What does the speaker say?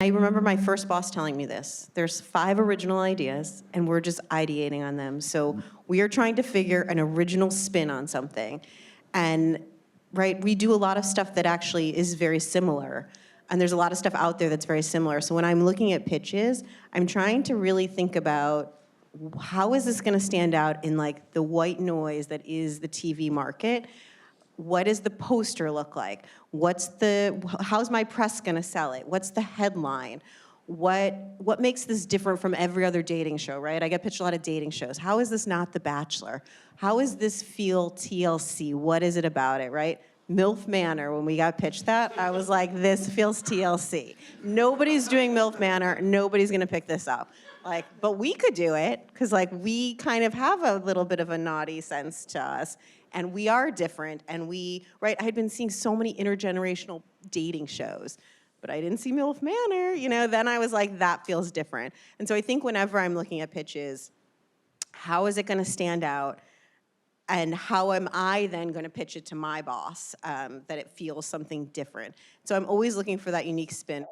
I remember my first boss telling me this. There's 5 original ideas, and we're just ideating on them. So we are trying to figure an original spin on something. And, right, we do a lot of stuff that actually is very similar. And there's a lot of stuff out there that's very similar. So when I'm looking at pitches, I'm trying to really think about how is this going to stand out in like the white noise that is the TV market? What does the poster look like? How's my press gonna sell it? What's the headline? What makes this different from every other dating show, right? I get pitched a lot of dating shows. How is this not The Bachelor? How does this feel TLC? What is it about it, right? MILF Manor, when we got pitched that, I was like, this feels TLC. Nobody's doing MILF Manor, nobody's gonna pick this up. Like, but we could do it, because like we kind of have a little bit of a naughty sense to us, and we are different, and right, I had been seeing so many intergenerational dating shows, but I didn't see MILF Manor, then I was like, that feels different. And so I think whenever I'm looking at pitches, how is it gonna stand out? And how am I then going to pitch it to my boss that it feels something different? So I'm always looking for that unique spin.